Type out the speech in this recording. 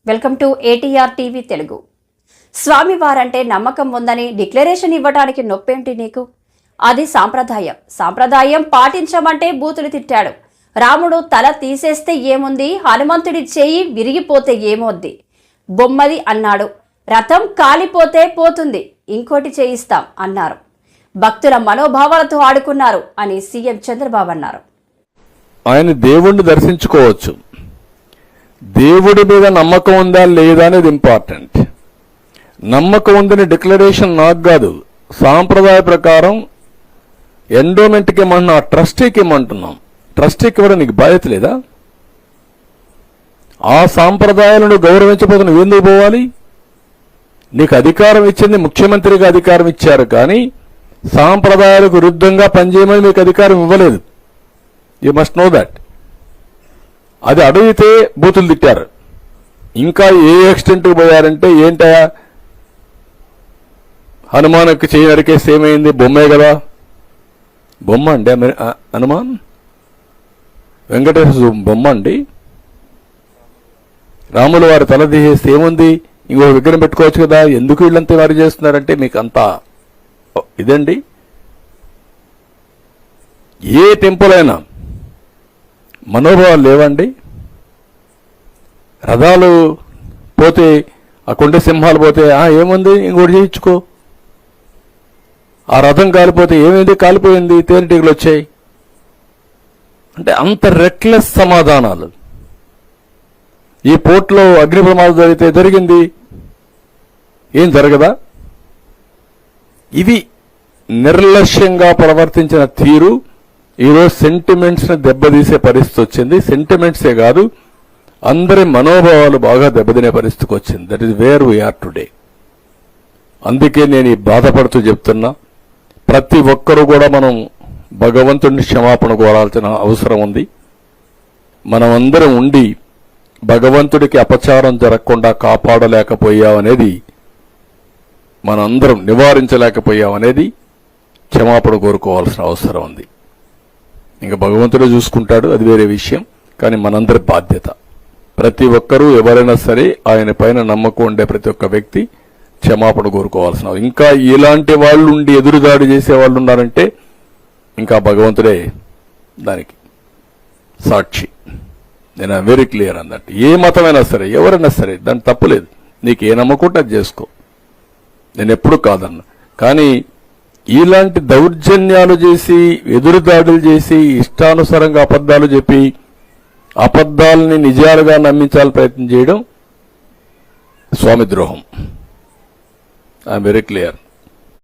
Welcome to ATR TV Telugu. స్వామివారంటే నమ్మకం ఉందని డిక్లరేషన్ ఇవ్వడానికి నొప్పేంటి నీకు? అది సాంప్రదాయం పాటించమంటే బూతులు తిట్టాడు. రాముడు తల తీసేస్తే ఏముంది, హనుమంతుడి చేయి విరిగిపోతే ఏమొద్ది, బొమ్మది అన్నాడు. రథం కాలిపోతే పోతుంది, ఇంకోటి చేయిస్తాం అన్నారు. భక్తుల మనోభావాలతో ఆడుకున్నారు అని సీఎం చంద్రబాబు అన్నారు. ఆయన దేవుణ్ణి దర్శించుకోవచ్చు, దేవుడి మీద నమ్మకం ఉందా లేదా అనేది ఇంపార్టెంట్. నమ్మకం ఉందని డిక్లరేషన్ నాకు కాదు, సాంప్రదాయ ప్రకారం ఎండోమెంట్కి ఇవ్వమన్నా, ట్రస్టీకి ఇవ్వమంటున్నాం. ట్రస్టీకి ఇవ్వడం నీకు బాధ్యత లేదా? ఆ సాంప్రదాయాలను గౌరవించకపోతే నువ్వు ఎందుకు పోవాలి? నీకు అధికారం ఇచ్చింది ముఖ్యమంత్రిగా అధికారం ఇచ్చారు, కానీ సాంప్రదాయాలకు విరుద్ధంగా పనిచేయమని మీకు అధికారం ఇవ్వలేదు. You must know that. అది అడిగితే బూతులు తిట్టారు. ఇంకా ఏ ఎక్స్టెంట్కి పోయారంటే, ఏంటయా హనుమాన్కి చేయి నరికేస్తే ఏమైంది, బొమ్మే కదా, బొమ్మ అండి హనుమాన్, వెంకటేశ్వర బొమ్మ అండి. రాముల వారి తల తీసేస్తే ఏముంది, ఇంకో విగ్రహం పెట్టుకోవచ్చు కదా, ఎందుకు వీళ్ళంతా వారు చేస్తున్నారంటే మీకు అంతా ఇదండి. ఏ టెంపుల్ అయినా మనోభావాలు లేవండి. రథాలు పోతే, ఆ కొండ సింహాలు పోతే ఏముంది, ఇంకోటి చేయించుకో. ఆ రథం కాలిపోతే ఏమైంది, కాలిపోయింది, తేనెటీగలు వచ్చాయి అంటే అంత రెక్లెస్ సమాధానాలు. ఈ పోర్ట్లో అగ్ని ప్రమాదం జరిగితే జరిగింది, ఏం జరగదా? ఇవి నిర్లక్ష్యంగా ప్రవర్తించిన తీరు ఈరోజు సెంటిమెంట్స్ని దెబ్బతీసే పరిస్థితి వచ్చింది. సెంటిమెంట్సే కాదు, అందరి మనోభావాలు బాగా దెబ్బతినే పరిస్థితికి వచ్చింది. That is where we are today. అందుకే నేను ఈ బాధపడుతూ చెప్తున్నా, ప్రతి ఒక్కరూ కూడా మనం భగవంతుడిని క్షమాపణ కోరాల్సిన అవసరం ఉంది. మనమందరం ఉండి భగవంతుడికి అపచారం జరగకుండా కాపాడలేకపోయామనేది, మనందరం నివారించలేకపోయామనేది క్షమాపణ కోరుకోవాల్సిన అవసరం ఉంది. ఇంకా భగవంతుడే చూసుకుంటాడు, అది వేరే విషయం. కానీ మనందరి బాధ్యత, ప్రతి ఒక్కరూ ఎవరైనా సరే ఆయన పైన నమ్మకం ఉండే ప్రతి ఒక్క వ్యక్తి క్షమాపణ కోరుకోవాల్సిన. ఇంకా ఇలాంటి వాళ్ళు ఉండి ఎదురుదాడి చేసే వాళ్ళు ఉన్నారంటే ఇంకా భగవంతుడే దానికి సాక్షి. నేను వెరీ క్లియర్ అన్నట్టు. ఏ మతమైనా సరే, ఎవరైనా సరే, దాని తప్పులేదు. నీకు ఏ నమ్మకం అది చేసుకో, నేను ఎప్పుడు కాదన్నా. కానీ ఇలాంటి దౌర్జన్యాలు చేసి, ఎదురుదాడులు చేసి, ఇష్టానుసారంగా అబద్ధాలు చెప్పి, అబద్ధాలని నిజాలుగా నమ్మించాలని ప్రయత్నం చేయడం స్వామి ద్రోహం. I'm very clear.